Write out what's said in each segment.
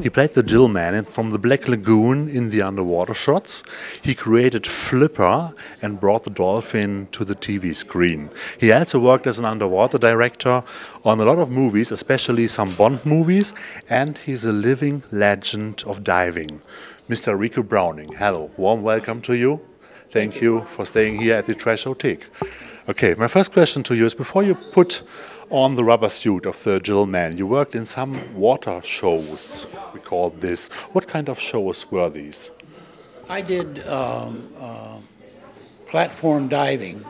He played the Jill man from the Black Lagoon in the underwater shots. He created Flipper and brought the dolphin to the TV screen. He also worked as an underwater director on a lot of movies, especially some Bond movies, and he's a living legend of diving. Mr. Ricou Browning, hello, warm welcome to you. Thank you for staying here at the Trashothek. Okay, my first question to you is, before you put on the rubber suit of the Jill man, you worked in some water shows, we call this. What kind of shows were these? I did platform diving,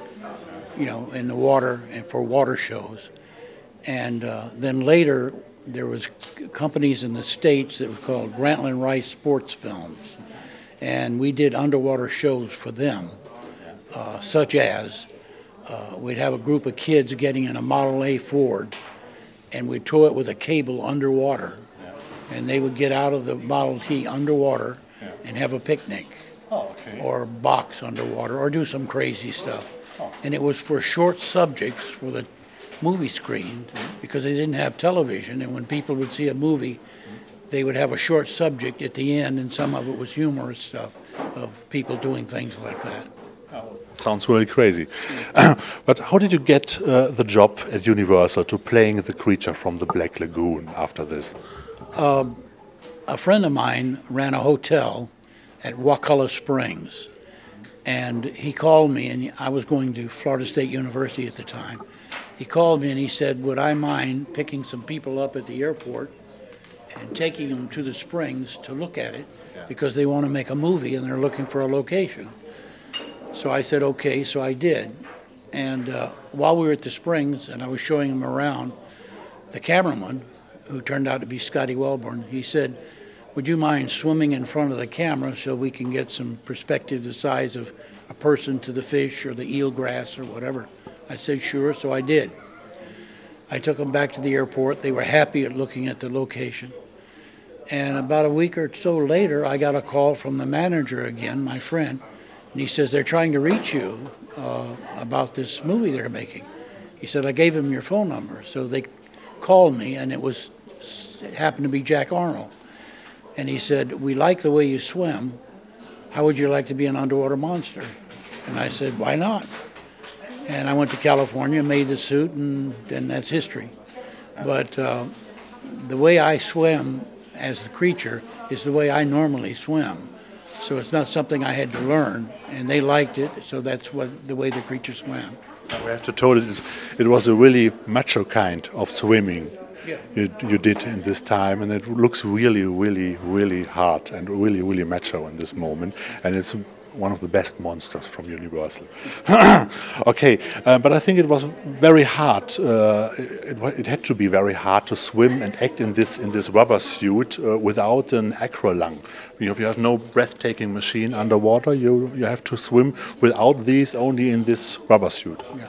you know, in the water and for water shows. And then later there was companies in the States that were called Grantland Rice Sports Films. And we did underwater shows for them, such as we'd have a group of kids getting in a Model A Ford, and we'd tow it with a cable underwater, and they would get out of the Model T underwater and have a picnic, or box underwater, or do some crazy stuff. And it was for short subjects for the movie screen, because they didn't have television, and when people would see a movie, they would have a short subject at the end, and some of it was humorous stuff of people doing things like that. Sounds really crazy. But how did you get the job at Universal to playing the creature from the Black Lagoon after this? A friend of mine ran a hotel at Wakulla Springs, and he called me, and I was going to Florida State University at the time. He called me and he said, would I mind picking some people up at the airport and taking them to the Springs to look at it, because they want to make a movie and they're looking for a location. So I said, okay, so I did. And while we were at the Springs and I was showing him around, the cameraman, who turned out to be Scotty Wellborn, he said, would you mind swimming in front of the camera so we can get some perspective the size of a person to the fish or the eelgrass or whatever? I said, sure, so I did. I took them back to the airport. They were happy at looking at the location. And about a week or so later, I got a call from the manager again, my friend, and he says, they're trying to reach you about this movie they're making. He said, I gave him your phone number. So they called me, and it happened to be Jack Arnold. And he said, we like the way you swim. How would you like to be an underwater monster? And I said, why not? And I went to California, made the suit, and then that's history. But the way I swim as the creature is the way I normally swim. So it's not something I had to learn, and they liked it, so that's the way the creature swam. We have to tell it was a really macho kind of swimming you did in this time, and it looks really, really, really hard and really, really macho in this moment, and it's one of the best monsters from Universal. Okay, but I think it was very hard. It had to be very hard to swim and act in this rubber suit without an acrolung. If you have no breathtaking machine underwater, you have to swim without these, only in this rubber suit. Yeah.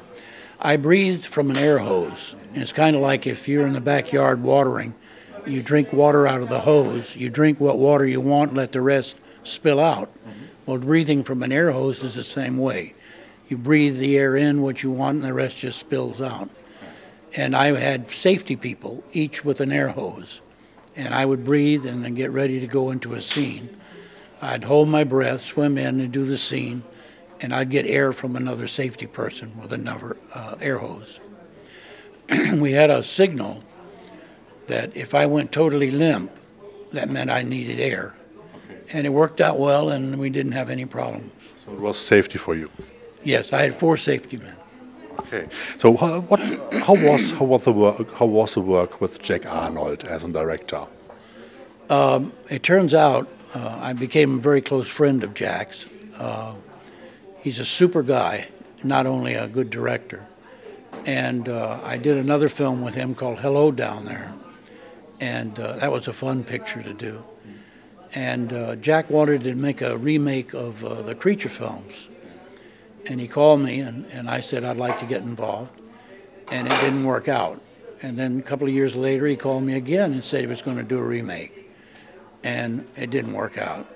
I breathed from an air hose. And it's kind of like if you're in the backyard watering, you drink water out of the hose. You drink what water you want, let the rest spill out. Well, breathing from an air hose is the same way. You breathe the air in, what you want, and the rest just spills out. And I had safety people, each with an air hose. And I would breathe and then get ready to go into a scene. I'd hold my breath, swim in and do the scene, and I'd get air from another safety person with another air hose. We had a signal that if I went totally limp, that meant I needed air. And it worked out well, and we didn't have any problems. So it was safety for you? Yes, I had 4 safety men. Okay. So how was the work with Jack Arnold as a director? It turns out I became a very close friend of Jack's. He's a super guy, not only a good director. And I did another film with him called Hello Down There, and that was a fun picture to do. And Jack wanted to make a remake of the creature films. And he called me, and I said I'd like to get involved. And it didn't work out. And then a couple of years later, he called me again and said he was going to do a remake. And it didn't work out.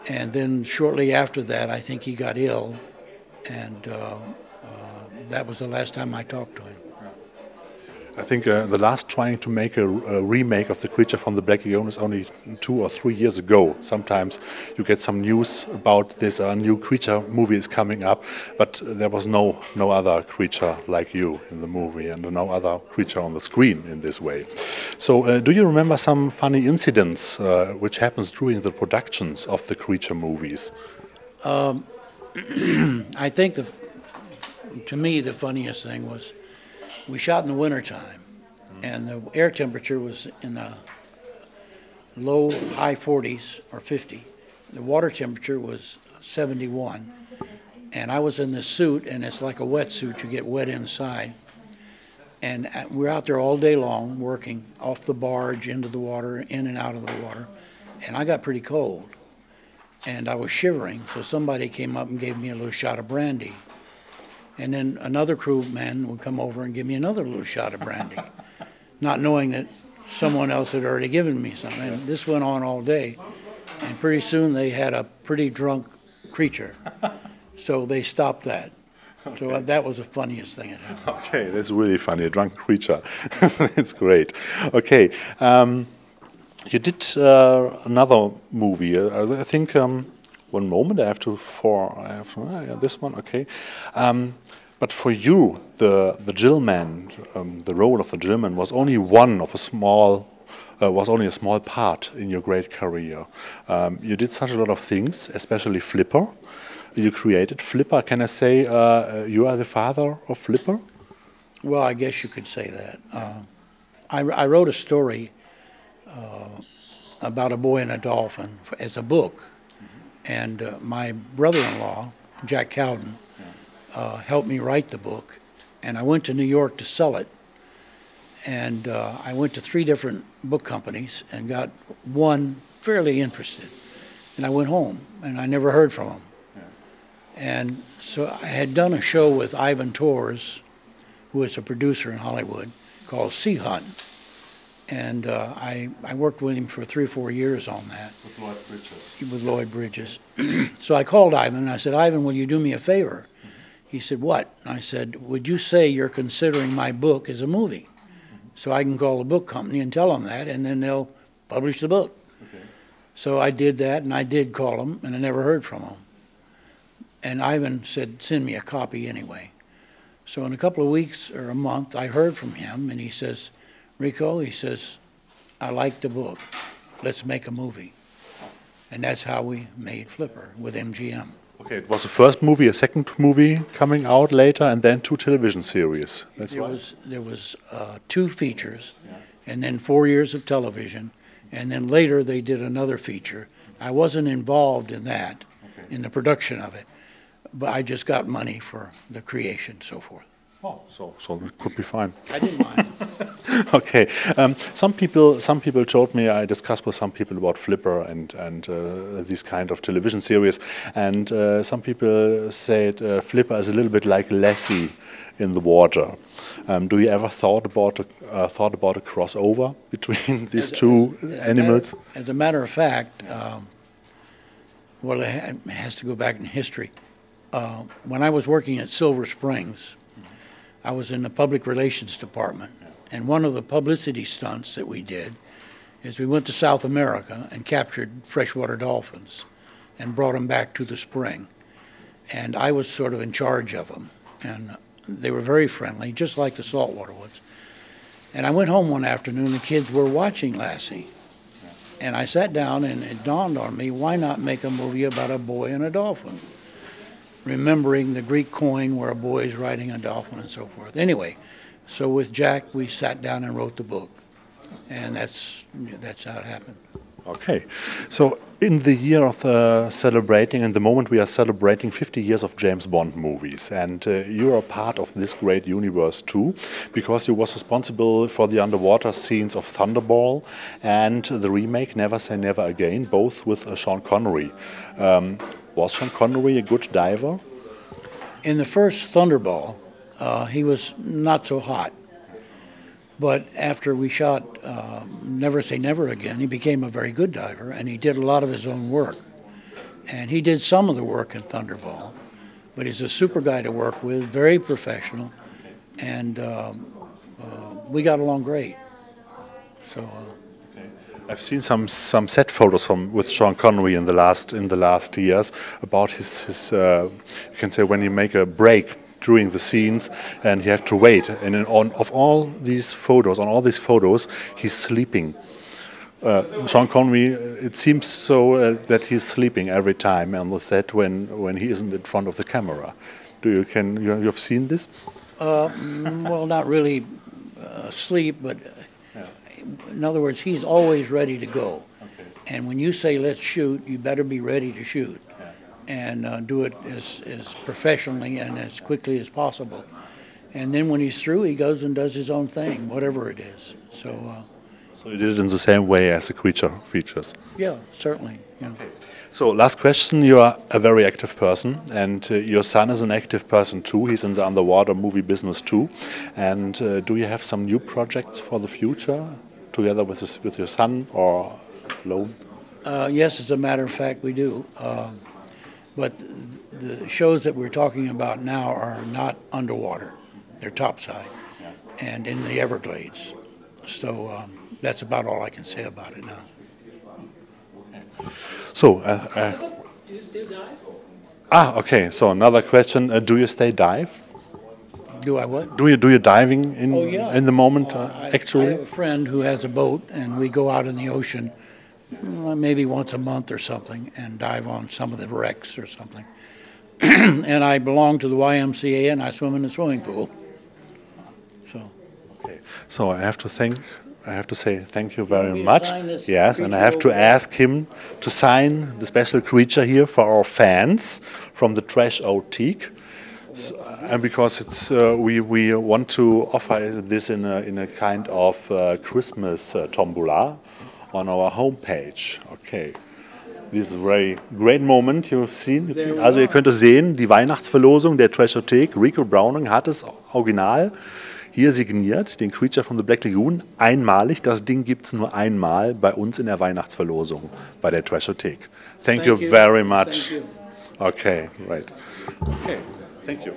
And then shortly after that, I think he got ill. And that was the last time I talked to him. I think the last trying to make a remake of The Creature from the Black Lagoon is only 2 or 3 years ago. Sometimes you get some news about this new creature movie is coming up, but there was no other creature like you in the movie and no other creature on the screen in this way. So do you remember some funny incidents which happens during the productions of the creature movies? I think to me the funniest thing was we shot in the wintertime, and the air temperature was in the high 40s or 50. The water temperature was 71, and I was in this suit, and it's like a wetsuit. You get wet inside, and we're out there all day long working off the barge into the water, in and out of the water, and I got pretty cold, and I was shivering. So somebody came up and gave me a little shot of brandy. And then another crew man would come over and give me another little shot of brandy, not knowing that someone else had already given me some. And this went on all day. And pretty soon they had a pretty drunk creature. So they stopped that. Okay. So that was the funniest thing that happened. Okay, that's really funny, a drunk creature. It's great. Okay, you did another movie. I think one moment I have this one. Okay. But for you, the Gillman, the role of the Gillman was only was only a small part in your great career. You did such a lot of things, especially Flipper. You created Flipper. Can I say you are the father of Flipper? Well, I guess you could say that. I wrote a story about a boy and a dolphin as a book, and my brother-in-law, Jack Cowden, helped me write the book, and I went to New York to sell it, and I went to 3 different book companies and got one fairly interested, and I went home and I never heard from him. And so I had done a show with Ivan Tors, who is a producer in Hollywood, called Sea Hunt, and I worked with him for 3 or 4 years on that. With Lloyd Bridges. With Lloyd Bridges. So I called Ivan and I said, Ivan, will you do me a favor? He said, what? And I said, would you say you're considering my book as a movie? So I can call the book company and tell them that, and then they'll publish the book. Okay. So I did that, and I did call them, and I never heard from them. And Ivan said, send me a copy anyway. So in a couple of weeks or a month, I heard from him, and he says, Ricou, he says, I like the book. Let's make a movie. And that's how we made Flipper with MGM. Okay, it was the first movie, a second movie coming out later, and then 2 television series. That's right. There was 2 features, and then 4 years of television, and then later they did another feature. I wasn't involved in that, in the production of it, but I just got money for the creation and so forth. Oh, so it could be fine. I didn't mind. Okay, some people told me, I discussed with some people about Flipper and these kind of television series, and some people said Flipper is a little bit like Lassie in the water. Do you ever thought about a crossover between these two animals? As a matter of fact, well, it has to go back in history. When I was working at Silver Springs, I was in the public relations department, and one of the publicity stunts that we did is we went to South America and captured freshwater dolphins and brought them back to the spring. And I was sort of in charge of them, and they were very friendly, just like the saltwater ones. And I went home one afternoon, the kids were watching Lassie, and I sat down and it dawned on me, why not make a movie about a boy and a dolphin? Remembering the Greek coin where a boy is riding a dolphin and so forth. Anyway, so with Jack, we sat down and wrote the book, and that's how it happened. Okay, so in the year of celebrating, in the moment we are celebrating 50 years of James Bond movies, and you are a part of this great universe too, because you was responsible for the underwater scenes of Thunderball and the remake Never Say Never Again, both with Sean Connery. Was Sean Connery a good diver? In the first Thunderball, he was not so hot. But after we shot Never Say Never Again, he became a very good diver, and he did a lot of his own work. And he did some of the work in Thunderball, but he's a super guy to work with, very professional, and we got along great. So. I've seen some set photos with Sean Connery in the last years about his you can say when he make a break during the scenes and he have to wait, and on all these photos he's sleeping. Sean Connery, it seems so that he's sleeping every time on the set when he isn't in front of the camera. You have seen this? Well, not really sleep, but. In other words, he's always ready to go. Okay. And when you say let's shoot, you better be ready to shoot. Yeah. And do it as professionally and as quickly as possible. And then when he's through, he goes and does his own thing, whatever it is. So you did it in the same way as the creature features? Yeah, certainly. Yeah. Okay. So last question, you are a very active person, and your son is an active person too. He's in the underwater movie business too. And do you have some new projects for the future, together with your son or alone? Yes, as a matter of fact, we do. But the shows that we're talking about now are not underwater. They're topside and in the Everglades. So that's about all I can say about it now. So, do you still dive? Okay. So another question: do you stay dive? Do I what? Do you diving in in the moment? Actually, I have a friend who has a boat, and we go out in the ocean maybe once a month or something, and dive on some of the wrecks or something. And I belong to the YMCA, and I swim in the swimming pool. So. Okay. So I have to say thank you very much. Yes, and I have to ask him to sign the special creature here for our fans from the Trashothek. So, and because it's we want to offer this in a kind of Christmas tombola on our homepage. Okay. This is a very great moment you've seen. Also ihr könnt es sehen, die Weihnachtsverlosung der Trashothek. Ricou Browning hat es original hier signiert, den Creature from the Black Lagoon, einmalig. Das Ding gibt es nur einmal bei uns in der Weihnachtsverlosung bei der Trashothek. Thank you very much. Thank you. Okay, right. Okay, thank you.